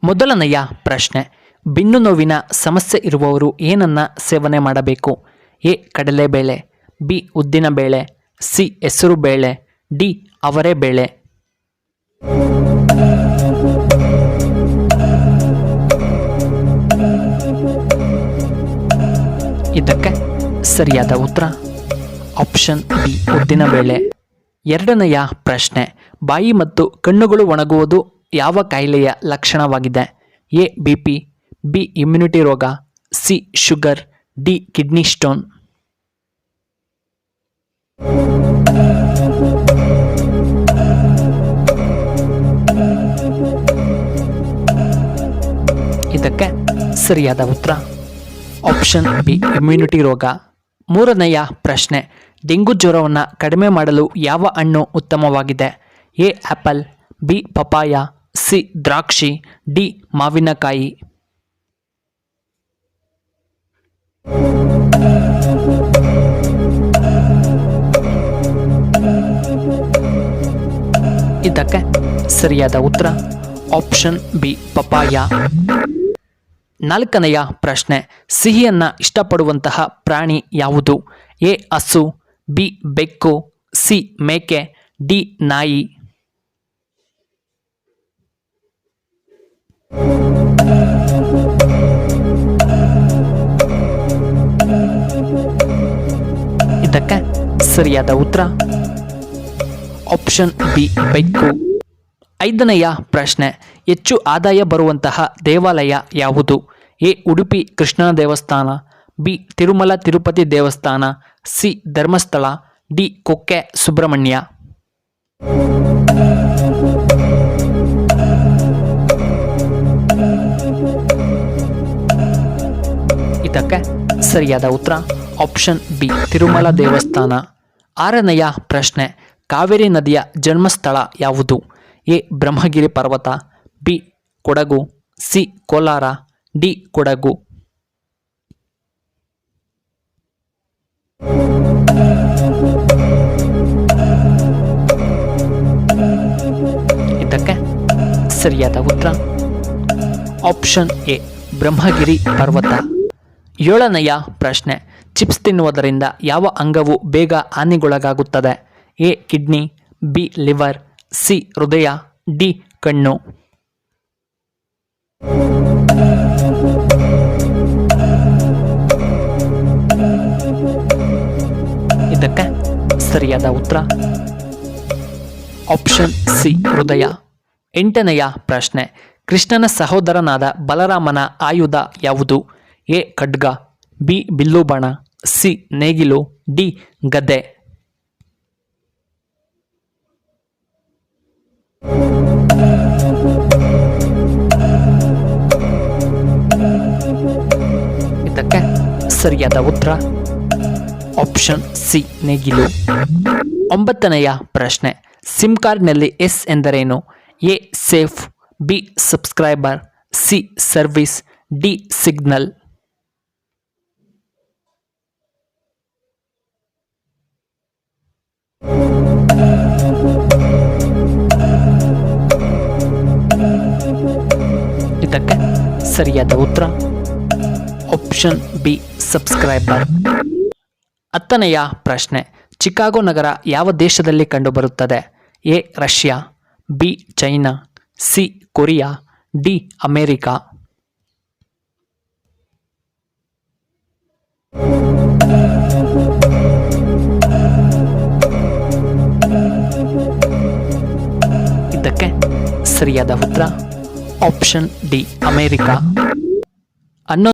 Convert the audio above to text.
ಮೊದಲನೆಯ ಪ್ರಶ್ನೆ, ಬೆನ್ನು ನೋವಿನ ಸಮಸ್ಯೆ ಇರುವವರು ಏನನ್ನ ಸೇವನೆ ಮಾಡಬೇಕು? ಎ ಕಡಲೆಬೇಳೆ, ಬಿ ಉದ್ದಿನಬೇಳೆ, ಸಿ ಹೆಸರುಬೇಳೆ, ಡಿ ಅವರೆಬೇಳೆ. ಇದಕ್ಕೆ ಸರಿಯಾದ ಉತ್ತರ ಆಪ್ಷನ್ ಬಿ ಉದ್ದಿನಬೇಳೆ. ಎರಡನೆಯ ಪ್ರಶ್ನೆ, ಬಾಯಿ ಮತ್ತು ಕಣ್ಣುಗಳು ಒಣಗುವುದು ಯಾವ ಕಾಯಿಲೆಯ ಲಕ್ಷಣವಾಗಿದೆ? ಎ ಬಿಪಿ, ಬಿ ಇಮ್ಯುನಿಟಿ ರೋಗ, C sugar, D kidney stone. ಇದಕ್ಕೆ ಸರಿಯಾದ ಉತ್ತರ ಆಪ್ಷನ್ ಬಿ ಇಮ್ಯುನಿಟಿ ರೋಗ. ಮೂರನೆಯ ಪ್ರಶ್ನೆ, ಡೆಂಗು ಜ್ವರವನ್ನು ಕಡಿಮೆ ಮಾಡಲು ಯಾವ ಹಣ್ಣು ಉತ್ತಮವಾಗಿದೆ? A apple, B papaya, C ದ್ರಾಕ್ಷಿ, ಡಿ ಮಾವಿನಕಾಯಿ. ಇದಕ್ಕೆ ಸರಿಯಾದ ಉತ್ತರ ಆಪ್ಷನ್ ಬಿ ಪಪಾಯ. ನಾಲ್ಕನೆಯ ಪ್ರಶ್ನೆ, ಸಿಹಿಯನ್ನು ಇಷ್ಟಪಡುವಂತಹ ಪ್ರಾಣಿ ಯಾವುದು? ಎ ಹಸು, ಬಿ ಬೆಕ್ಕು, ಸಿ ಮೇಕೆ, ಡಿ ನಾಯಿ. ಇದಕ್ಕೆ ಸರಿಯಾದ ಉತ್ತರ ಆಪ್ಷನ್ ಬಿ ಬೆಕ್ಕು. ಐದನೆಯ ಪ್ರಶ್ನೆ, ಹೆಚ್ಚು ಆದಾಯ ಬರುವಂತಹ ದೇವಾಲಯ ಯಾವುದು? ಎ ಉಡುಪಿ ಕೃಷ್ಣನ ದೇವಸ್ಥಾನ, ಬಿ ತಿರುಮಲ ತಿರುಪತಿ ದೇವಸ್ಥಾನ, ಸಿ ಧರ್ಮಸ್ಥಳ, ಡಿ ಕೊಕ್ಕೆ ಸುಬ್ರಹ್ಮಣ್ಯ. ಇದಕ್ಕೆ ಸರಿಯಾದ ಉತ್ತರ ಆಪ್ಷನ್ ಬಿ ತಿರುಮಲ ದೇವಸ್ಥಾನ. ಆರನೆಯ ಪ್ರಶ್ನೆ, ಕಾವೇರಿ ನದಿಯ ಜನ್ಮಸ್ಥಳ ಯಾವುದು? ಎ ಬ್ರಹ್ಮಗಿರಿ ಪರ್ವತ, B Kodagu, C Kolar, D Kodagu. ಇದಕ್ಕೆ ಸರಿಯಾದ ಉತ್ತರ ಆಪ್ಷನ್ ಎ ಬ್ರಹ್ಮಗಿರಿ ಪರ್ವತ. ಏಳನೆಯ ಪ್ರಶ್ನೆ, ಚಿಪ್ಸ್ ತಿನ್ನುವುದರಿಂದ ಯಾವ ಅಂಗವು ಬೇಗ ಹಾನಿಗೊಳಗಾಗುತ್ತದೆ? A kidney, B liver, C ಹೃದಯ, ಡಿ ಕಣ್ಣು. ಇದಕ್ಕೆ ಸರಿಯಾದ ಉತ್ತರ ಆಪ್ಷನ್ ಸಿ ಹೃದಯ. ಎಂಟನೆಯ ಪ್ರಶ್ನೆ, ಕೃಷ್ಣನ ಸಹೋದರನಾದ ಬಲರಾಮನ ಆಯುಧ ಯಾವುದು? ಎ ಖಡ್ಗ, ಬಿ ಬಿಲ್ಲು ಬಾಣ, ಸಿ ನೇಗಿಲು, ಡಿ ಗದೆ. ಇದಕ್ಕೆ ಸರಿಯಾದ ಉತ್ತರ ಆಪ್ಷನ್ ಸಿ ನೇಗಿಲು. ಒಂಬತ್ತನೆಯ ಪ್ರಶ್ನೆ, ಸಿಮ್ ಕಾರ್ಡ್ನಲ್ಲಿ ಎಸ್ ಎಂದರೇನು? A safe, B subscriber, C service, D signal. ಇದಕ್ಕೆ ಸರಿಯಾದ ಉತ್ತರ ಆಪ್ಷನ್ ಬಿ ಸಬ್ಸ್ಕ್ರೈಬರ್. ಹತ್ತನೆಯ ಪ್ರಶ್ನೆ, ಚಿಕಾಗೋ ನಗರ ಯಾವ ದೇಶದಲ್ಲಿ ಕಂಡುಬರುತ್ತದೆ? A Russia, B China, C Korea, D America. ಇದಕ್ಕೆ ಸರಿಯಾದ ಉತ್ತರ ಆಪ್ಷನ್ ಡಿ ಅಮೇರಿಕಾ.